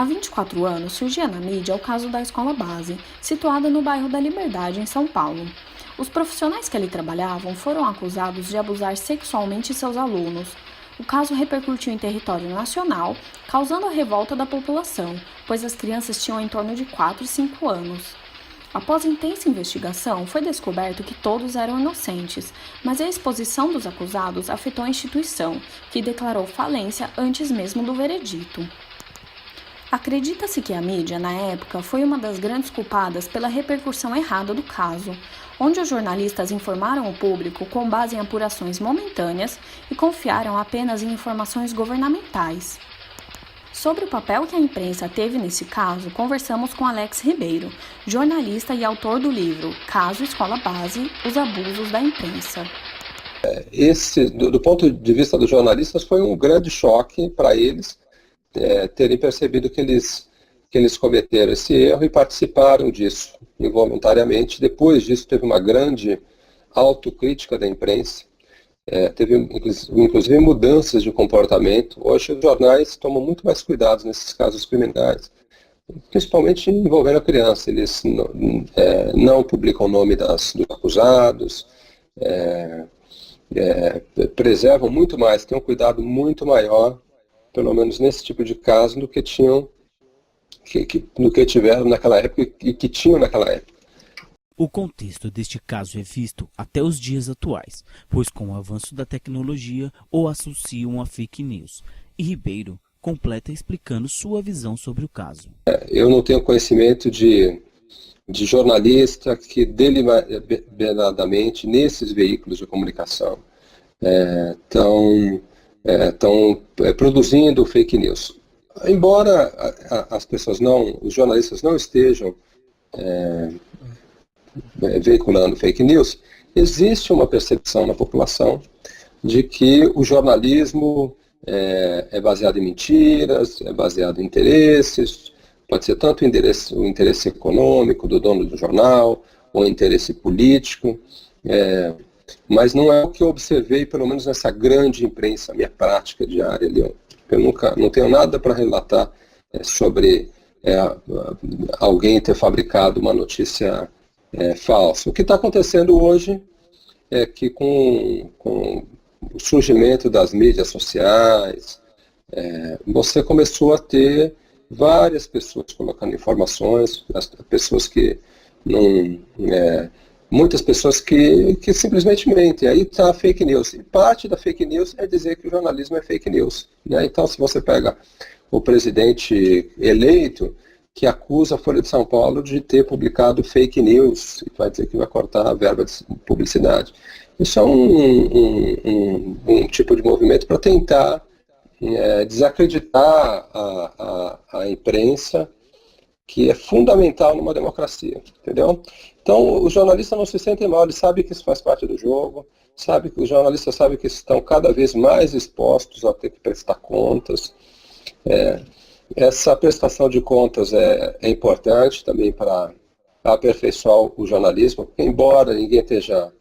Há 24 anos surgia na mídia o caso da escola base, situada no bairro da Liberdade, em São Paulo. Os profissionais que ali trabalhavam foram acusados de abusar sexualmente seus alunos. O caso repercutiu em território nacional, causando a revolta da população, pois as crianças tinham em torno de 4 e 5 anos. Após intensa investigação, foi descoberto que todos eram inocentes, mas a exposição dos acusados afetou a instituição, que declarou falência antes mesmo do veredito. Acredita-se que a mídia, na época, foi uma das grandes culpadas pela repercussão errada do caso, onde os jornalistas informaram o público com base em apurações momentâneas e confiaram apenas em informações governamentais. Sobre o papel que a imprensa teve nesse caso, conversamos com Alex Ribeiro, jornalista e autor do livro Caso Escola Base, Os Abusos da Imprensa. Do ponto de vista dos jornalistas, foi um grande choque para eles terem percebido que eles cometeram esse erro e participaram disso involuntariamente. Depois disso, teve uma grande autocrítica da imprensa, teve inclusive mudanças de comportamento. Hoje os jornais tomam muito mais cuidado nesses casos criminais, principalmente envolvendo a criança. Eles não publicam o nome dos acusados, preservam muito mais, têm um cuidado muito maior, pelo menos nesse tipo de caso, do que tiveram naquela época e que tinham naquela época. O contexto deste caso é visto até os dias atuais, pois com o avanço da tecnologia o associam a fake news. E Ribeiro completa explicando sua visão sobre o caso. Eu não tenho conhecimento de jornalista que deliberadamente nesses veículos de comunicação estão produzindo fake news. Embora os jornalistas não estejam veiculando fake news, existe uma percepção na população de que o jornalismo é baseado em mentiras, é baseado em interesses, pode ser tanto o interesse econômico do dono do jornal, ou interesse político, mas não é o que eu observei, pelo menos nessa grande imprensa, minha prática diária ali. Eu não tenho nada para relatar sobre alguém ter fabricado uma notícia falsa. O que está acontecendo hoje é que com o surgimento das mídias sociais, você começou a ter várias pessoas colocando informações, pessoas que não... muitas pessoas que simplesmente mentem. Aí está a fake news. E parte da fake news é dizer que o jornalismo é fake news, né? Então, se você pega o presidente eleito, que acusa a Folha de São Paulo de ter publicado fake news, e vai dizer que vai cortar a verba de publicidade. Isso é um tipo de movimento para tentar desacreditar a imprensa, que é fundamental numa democracia, entendeu? Então, os jornalistas não se sentem mal, eles sabem que isso faz parte do jogo, os jornalistas sabem que estão cada vez mais expostos a ter que prestar contas. Essa prestação de contas é importante também para aperfeiçoar o jornalismo, porque embora ninguém esteja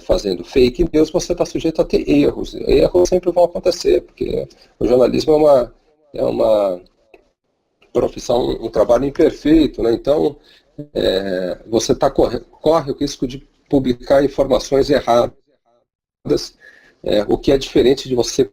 fazendo fake news, você está sujeito a ter erros. Erros sempre vão acontecer, porque o jornalismo é uma profissão, um trabalho imperfeito, né? Então, você corre o risco de publicar informações erradas, o que é diferente de você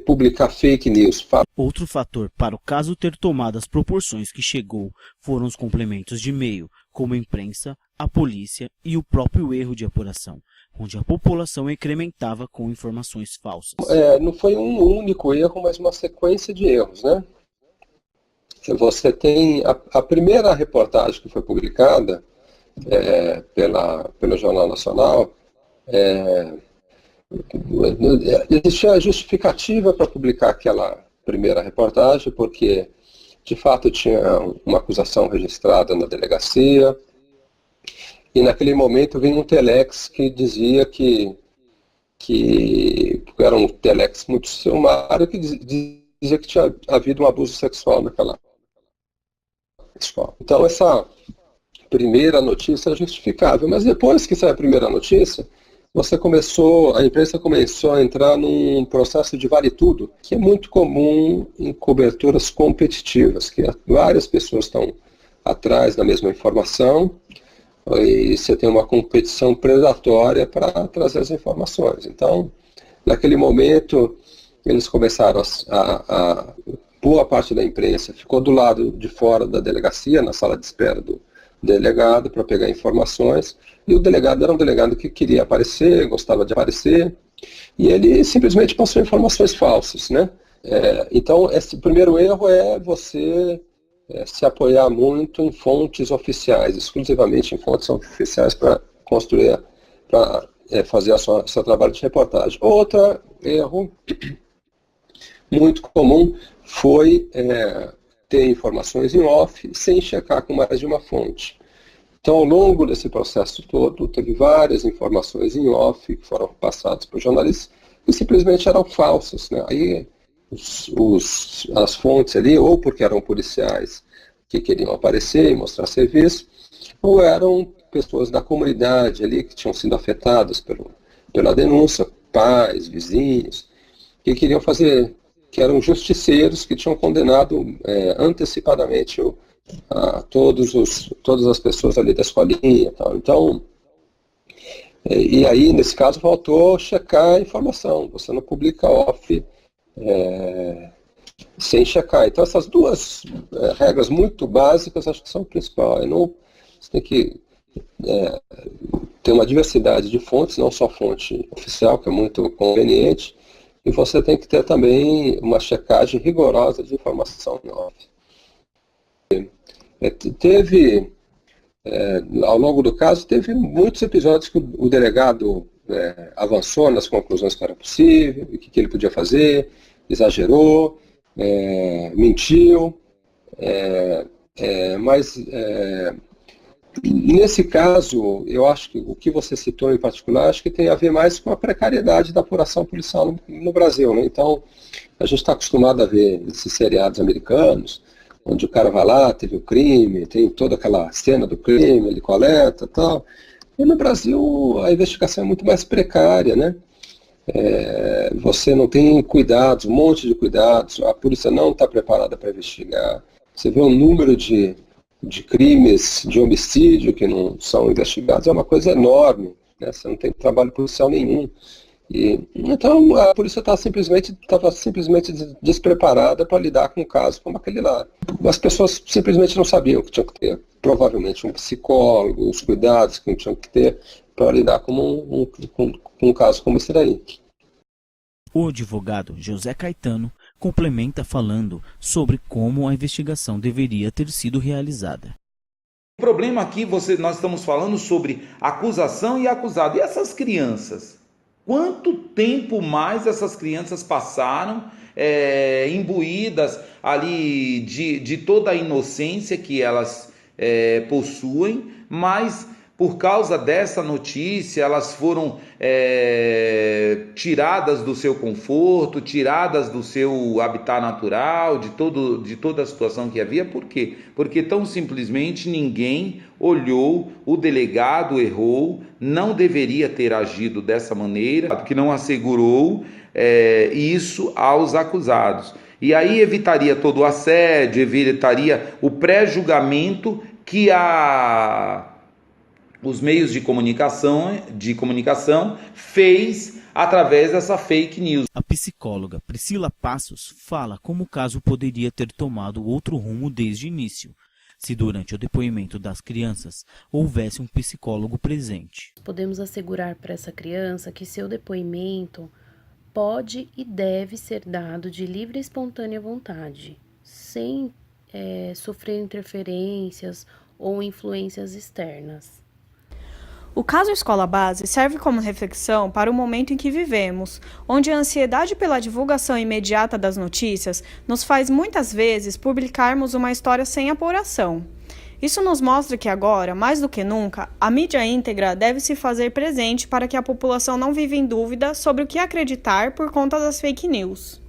publicar fake news. Outro fator para o caso ter tomado as proporções que chegou foram os complementos de meio, como a imprensa, a polícia e o próprio erro de apuração, onde a população incrementava com informações falsas. Não foi um único erro, mas uma sequência de erros, né? Você tem a primeira reportagem que foi publicada pelo Jornal Nacional, existia a justificativa para publicar aquela primeira reportagem, porque de fato tinha uma acusação registrada na delegacia, e naquele momento vinha um telex que dizia que era um telex muito sumário, que dizia que tinha havido um abuso sexual naquela escola. Então essa primeira notícia é justificável, mas depois que sai a primeira notícia, a imprensa começou a entrar num processo de vale tudo, que é muito comum em coberturas competitivas, que várias pessoas estão atrás da mesma informação e você tem uma competição predatória para trazer as informações. Então, naquele momento, eles começaram boa parte da imprensa ficou do lado de fora da delegacia, na sala de espera do delegado, para pegar informações, e o delegado era um delegado que queria aparecer, gostava de aparecer, e ele simplesmente passou informações falsas, né? Então, esse primeiro erro é você se apoiar muito em fontes oficiais, exclusivamente em fontes oficiais para construir, para fazer seu trabalho de reportagem. Outro erro muito comum foi ter informações em off sem checar com mais de uma fonte. Então, ao longo desse processo todo, teve várias informações em off que foram passadas por jornalistas que simplesmente eram falsas, né? Aí as fontes ali, ou porque eram policiais que queriam aparecer e mostrar serviço, ou eram pessoas da comunidade ali que tinham sido afetadas pela denúncia, pais, vizinhos, que queriam fazer, que eram justiceiros que tinham condenado antecipadamente todas as pessoas ali da escolinha e tal. Então, e aí, nesse caso, faltou checar a informação. Você não publica off sem checar. Então, essas duas regras muito básicas, acho que são o principal. Você tem que ter uma diversidade de fontes, não só fonte oficial, que é muito conveniente, e você tem que ter também uma checagem rigorosa de informação em off. Ao longo do caso, teve muitos episódios que o delegado avançou nas conclusões que era possível, o que ele podia fazer, exagerou, mentiu, mas nesse caso, eu acho que o que você citou em particular, acho que tem a ver mais com a precariedade da apuração policial no Brasil, né? Então, a gente está acostumado a ver esses seriados americanos, onde o cara vai lá, teve o crime, tem toda aquela cena do crime, ele coleta e tal. E no Brasil a investigação é muito mais precária, né? Você não tem cuidados, um monte de cuidados, a polícia não está preparada para investigar. Você vê um número de crimes de homicídio que não são investigados, é uma coisa enorme, né? Você não tem trabalho policial nenhum. Então a polícia estava simplesmente despreparada para lidar com um caso como aquele lá. As pessoas simplesmente não sabiam que tinham que ter, provavelmente, um psicólogo, os cuidados que tinham que ter para lidar com um caso como esse daí. O advogado José Caetano complementa falando sobre como a investigação deveria ter sido realizada. O problema aqui, nós estamos falando sobre acusação e acusado. E essas crianças? Quanto tempo mais essas crianças passaram imbuídas ali de toda a inocência que elas possuem, mas por causa dessa notícia elas foram tiradas do seu conforto, tiradas do seu habitat natural, de toda a situação que havia. Por quê? Porque tão simplesmente ninguém olhou, o delegado errou, não deveria ter agido dessa maneira, porque não assegurou isso aos acusados. E aí evitaria todo o assédio, evitaria o pré-julgamento que os meios de comunicação fez através dessa fake news. A psicóloga Priscila Passos fala como o caso poderia ter tomado outro rumo desde o início, se durante o depoimento das crianças houvesse um psicólogo presente. Podemos assegurar para essa criança que seu depoimento pode e deve ser dado de livre e espontânea vontade, sem sofrer interferências ou influências externas. O caso Escola Base serve como reflexão para o momento em que vivemos, onde a ansiedade pela divulgação imediata das notícias nos faz muitas vezes publicarmos uma história sem apuração. Isso nos mostra que agora, mais do que nunca, a mídia íntegra deve se fazer presente para que a população não viva em dúvida sobre o que acreditar por conta das fake news.